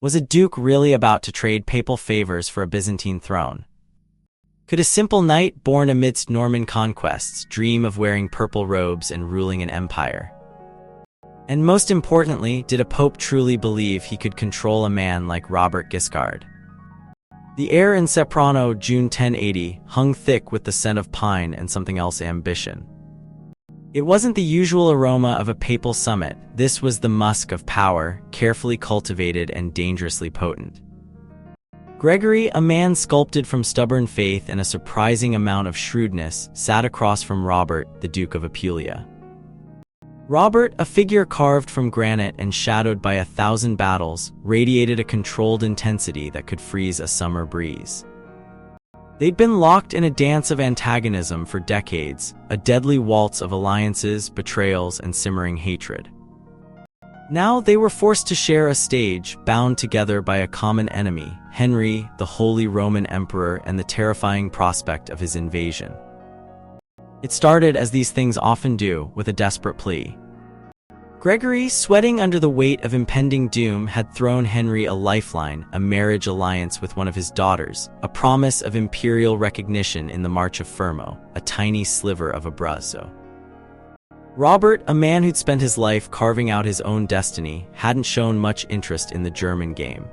Was a duke really about to trade papal favors for a Byzantine throne? Could a simple knight born amidst Norman conquests dream of wearing purple robes and ruling an empire? And most importantly, did a pope truly believe he could control a man like Robert Guiscard? The air in Ceprano, June 1080, hung thick with the scent of pine and something else: ambition. It wasn't the usual aroma of a papal summit. This was the musk of power, carefully cultivated and dangerously potent. Gregory, a man sculpted from stubborn faith and a surprising amount of shrewdness, sat across from Robert, the Duke of Apulia. Robert, a figure carved from granite and shadowed by 1,000 battles, radiated a controlled intensity that could freeze a summer breeze. They'd been locked in a dance of antagonism for decades, a deadly waltz of alliances, betrayals, and simmering hatred. Now they were forced to share a stage, bound together by a common enemy, Henry, the Holy Roman Emperor, and the terrifying prospect of his invasion. It started, as these things often do, with a desperate plea. Gregory, sweating under the weight of impending doom, had thrown Henry a lifeline, a marriage alliance with one of his daughters, a promise of imperial recognition in the March of Fermo, a tiny sliver of Abruzzo. Robert, a man who'd spent his life carving out his own destiny, hadn't shown much interest in the German game.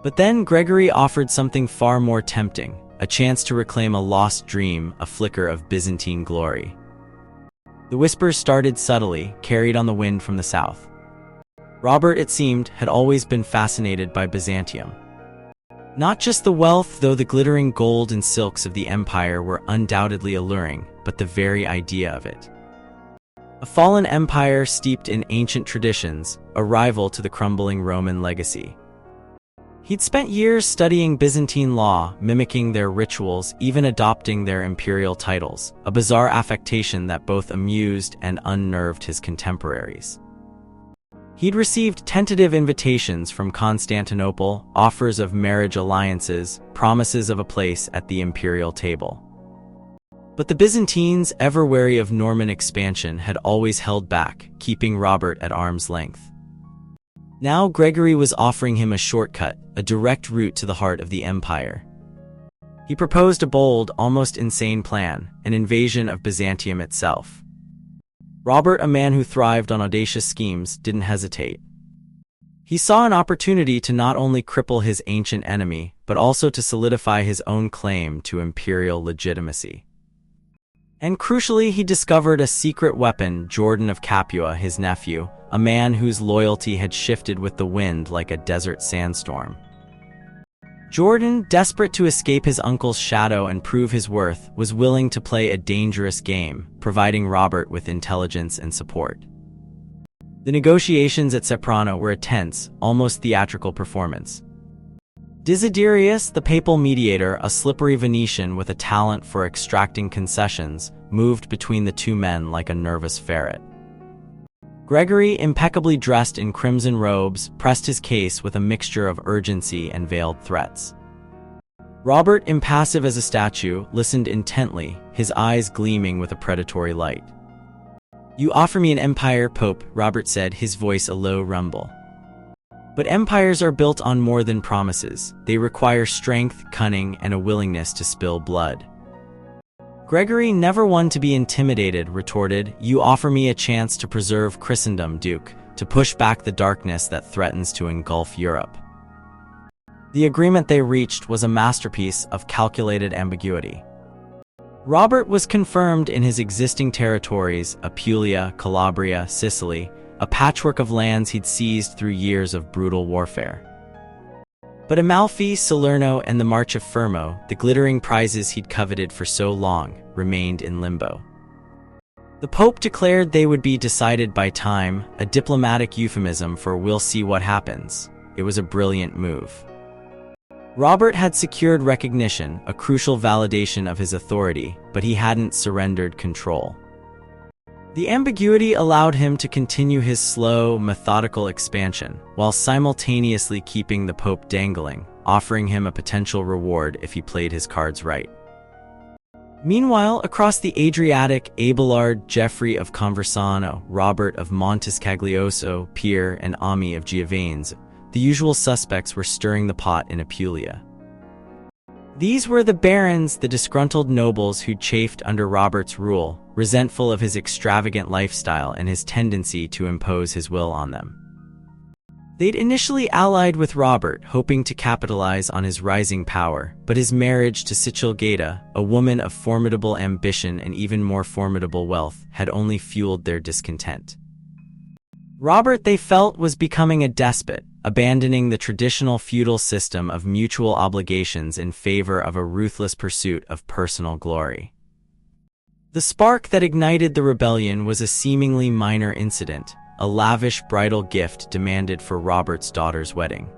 But then Gregory offered something far more tempting, a chance to reclaim a lost dream, a flicker of Byzantine glory. The whispers started subtly, carried on the wind from the south. Robert, it seemed, had always been fascinated by Byzantium. Not just the wealth, though the glittering gold and silks of the empire were undoubtedly alluring, but the very idea of it. A fallen empire steeped in ancient traditions, a rival to the crumbling Roman legacy. He'd spent years studying Byzantine law, mimicking their rituals, even adopting their imperial titles, a bizarre affectation that both amused and unnerved his contemporaries. He'd received tentative invitations from Constantinople, offers of marriage alliances, promises of a place at the imperial table. But the Byzantines, ever wary of Norman expansion, had always held back, keeping Robert at arm's length. Now Gregory was offering him a shortcut, a direct route to the heart of the empire. He proposed a bold, almost insane plan, an invasion of Byzantium itself. Robert, a man who thrived on audacious schemes, didn't hesitate. He saw an opportunity to not only cripple his ancient enemy, but also to solidify his own claim to imperial legitimacy. And crucially, he discovered a secret weapon: Jordan of Capua, his nephew, a man whose loyalty had shifted with the wind like a desert sandstorm. Jordan, desperate to escape his uncle's shadow and prove his worth, was willing to play a dangerous game, providing Robert with intelligence and support. The negotiations at Ceprano were a tense, almost theatrical performance. Desiderius, the papal mediator, a slippery Venetian with a talent for extracting concessions, moved between the two men like a nervous ferret. Gregory, impeccably dressed in crimson robes, pressed his case with a mixture of urgency and veiled threats. Robert, impassive as a statue, listened intently, his eyes gleaming with a predatory light. "You offer me an empire, Pope," Robert said, his voice a low rumble. "But empires are built on more than promises. They require strength, cunning, and a willingness to spill blood." Gregory, never one to be intimidated, retorted, "You offer me a chance to preserve Christendom, Duke, to push back the darkness that threatens to engulf Europe." The agreement they reached was a masterpiece of calculated ambiguity. Robert was confirmed in his existing territories: Apulia, Calabria, Sicily, a patchwork of lands he'd seized through years of brutal warfare. But Amalfi, Salerno, and the March of Fermo, the glittering prizes he'd coveted for so long, remained in limbo. The Pope declared they would be decided by time, a diplomatic euphemism for "we'll see what happens." It was a brilliant move. Robert had secured recognition, a crucial validation of his authority, but he hadn't surrendered control. The ambiguity allowed him to continue his slow, methodical expansion, while simultaneously keeping the Pope dangling, offering him a potential reward if he played his cards right. Meanwhile, across the Adriatic, Abelard, Geoffrey of Conversano, Robert of Montescaglioso, Pierre, and Ami of Giovannes, the usual suspects were stirring the pot in Apulia. These were the barons, the disgruntled nobles who chafed under Robert's rule, resentful of his extravagant lifestyle and his tendency to impose his will on them. They'd initially allied with Robert, hoping to capitalize on his rising power, but his marriage to Sicilgata, a woman of formidable ambition and even more formidable wealth, had only fueled their discontent. Robert, they felt, was becoming a despot, abandoning the traditional feudal system of mutual obligations in favor of a ruthless pursuit of personal glory. The spark that ignited the rebellion was a seemingly minor incident, a lavish bridal gift demanded for Robert's daughter's wedding.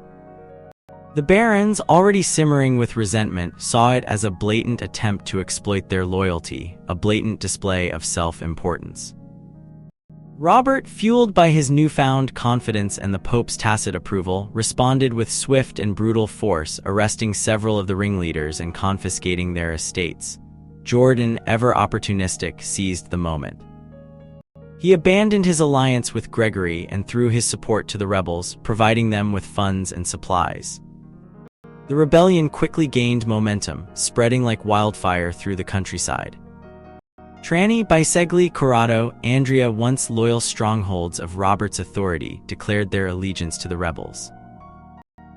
The barons, already simmering with resentment, saw it as a blatant attempt to exploit their loyalty, a blatant display of self-importance. Robert, fueled by his newfound confidence and the Pope's tacit approval, responded with swift and brutal force, arresting several of the ringleaders and confiscating their estates. Jordan, ever opportunistic, seized the moment. He abandoned his alliance with Gregory and threw his support to the rebels, providing them with funds and supplies. The rebellion quickly gained momentum, spreading like wildfire through the countryside. Trani, Bisegli, Corrado, Andria, once loyal strongholds of Robert's authority, declared their allegiance to the rebels.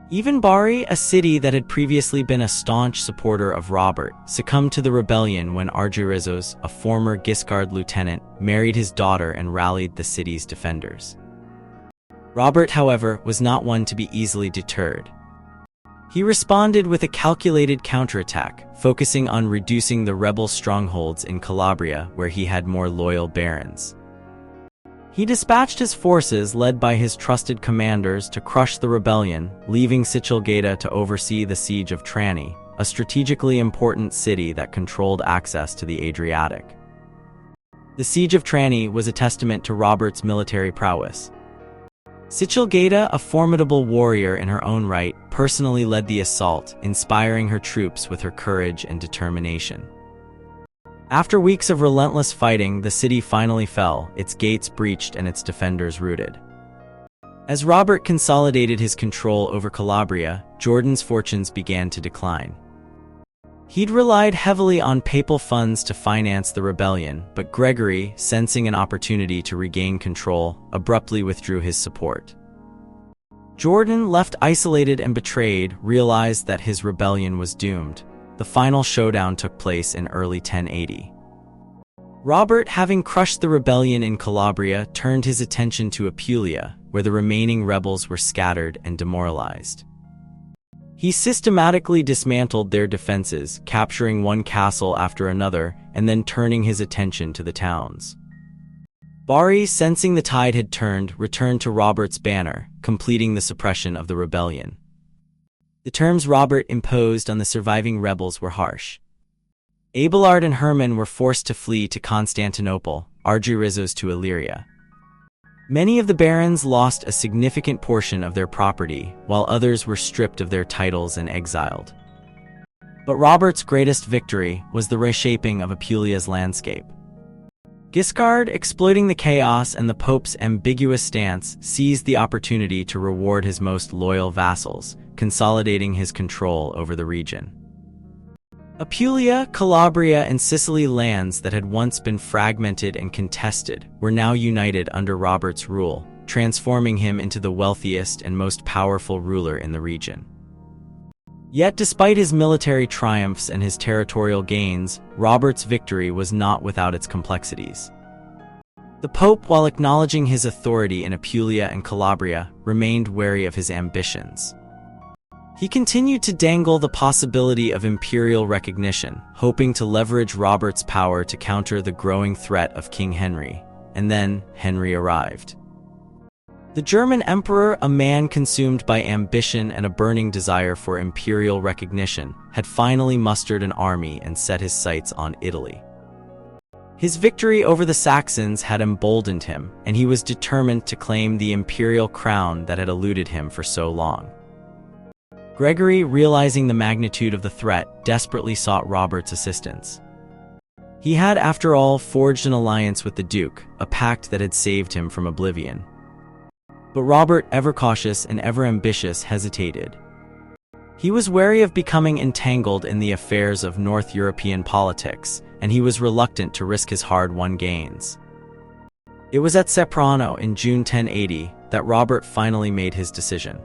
Even Bari, a city that had previously been a staunch supporter of Robert, succumbed to the rebellion when Argyrizos, a former Guiscard lieutenant, married his daughter and rallied the city's defenders. Robert, however, was not one to be easily deterred. He responded with a calculated counterattack, focusing on reducing the rebel strongholds in Calabria, where he had more loyal barons. He dispatched his forces, led by his trusted commanders, to crush the rebellion, leaving Sicilgata to oversee the siege of Trani, a strategically important city that controlled access to the Adriatic. The siege of Trani was a testament to Robert's military prowess. Sicilgata, a formidable warrior in her own right, personally led the assault, inspiring her troops with her courage and determination. After weeks of relentless fighting, the city finally fell, its gates breached and its defenders routed. As Robert consolidated his control over Calabria, Jordan's fortunes began to decline. He'd relied heavily on papal funds to finance the rebellion, but Gregory, sensing an opportunity to regain control, abruptly withdrew his support. Jordan, left isolated and betrayed, realized that his rebellion was doomed. The final showdown took place in early 1080. Robert, having crushed the rebellion in Calabria, turned his attention to Apulia, where the remaining rebels were scattered and demoralized. He systematically dismantled their defenses, capturing one castle after another, and then turning his attention to the towns. Bari, sensing the tide had turned, returned to Robert's banner, completing the suppression of the rebellion. The terms Robert imposed on the surviving rebels were harsh. Abelard and Herman were forced to flee to Constantinople, Argyrizos to Illyria. Many of the barons lost a significant portion of their property, while others were stripped of their titles and exiled. But Robert's greatest victory was the reshaping of Apulia's landscape. Guiscard, exploiting the chaos and the Pope's ambiguous stance, seized the opportunity to reward his most loyal vassals, consolidating his control over the region. Apulia, Calabria, and Sicily, lands that had once been fragmented and contested, were now united under Robert's rule, transforming him into the wealthiest and most powerful ruler in the region. Yet despite his military triumphs and his territorial gains, Robert's victory was not without its complexities. The Pope, while acknowledging his authority in Apulia and Calabria, remained wary of his ambitions. He continued to dangle the possibility of imperial recognition, hoping to leverage Robert's power to counter the growing threat of King Henry. And then, Henry arrived. The German emperor, a man consumed by ambition and a burning desire for imperial recognition, had finally mustered an army and set his sights on Italy. His victory over the Saxons had emboldened him, and he was determined to claim the imperial crown that had eluded him for so long. Gregory, realizing the magnitude of the threat, desperately sought Robert's assistance. He had, after all, forged an alliance with the Duke, a pact that had saved him from oblivion. But Robert, ever cautious and ever ambitious, hesitated. He was wary of becoming entangled in the affairs of North European politics, and he was reluctant to risk his hard-won gains. It was at Ceprano in June 1080 that Robert finally made his decision.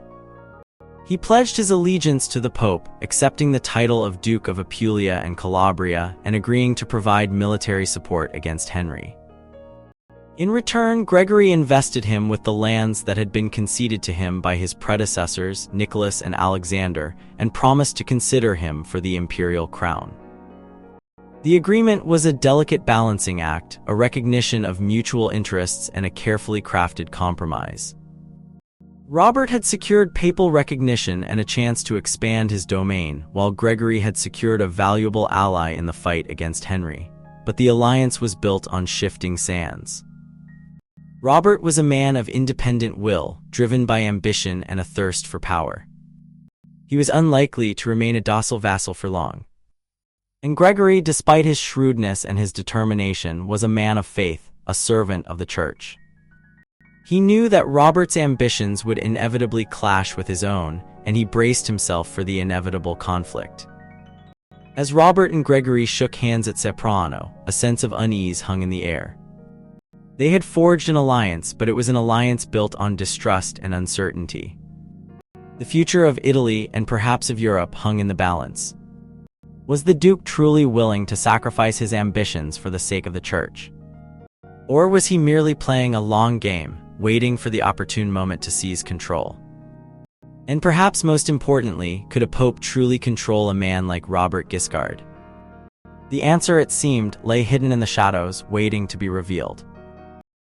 He pledged his allegiance to the Pope, accepting the title of Duke of Apulia and Calabria and agreeing to provide military support against Henry. In return, Gregory invested him with the lands that had been conceded to him by his predecessors, Nicholas and Alexander, and promised to consider him for the imperial crown. The agreement was a delicate balancing act, a recognition of mutual interests and a carefully crafted compromise. Robert had secured papal recognition and a chance to expand his domain, while Gregory had secured a valuable ally in the fight against Henry. But the alliance was built on shifting sands. Robert was a man of independent will, driven by ambition and a thirst for power. He was unlikely to remain a docile vassal for long. And Gregory, despite his shrewdness and his determination, was a man of faith, a servant of the Church. He knew that Robert's ambitions would inevitably clash with his own, and he braced himself for the inevitable conflict. As Robert and Gregory shook hands at Ceprano, a sense of unease hung in the air. They had forged an alliance, but it was an alliance built on distrust and uncertainty. The future of Italy and perhaps of Europe hung in the balance. Was the Duke truly willing to sacrifice his ambitions for the sake of the Church? Or was he merely playing a long game, waiting for the opportune moment to seize control? And perhaps most importantly, could a pope truly control a man like Robert Guiscard? The answer, it seemed, lay hidden in the shadows, waiting to be revealed.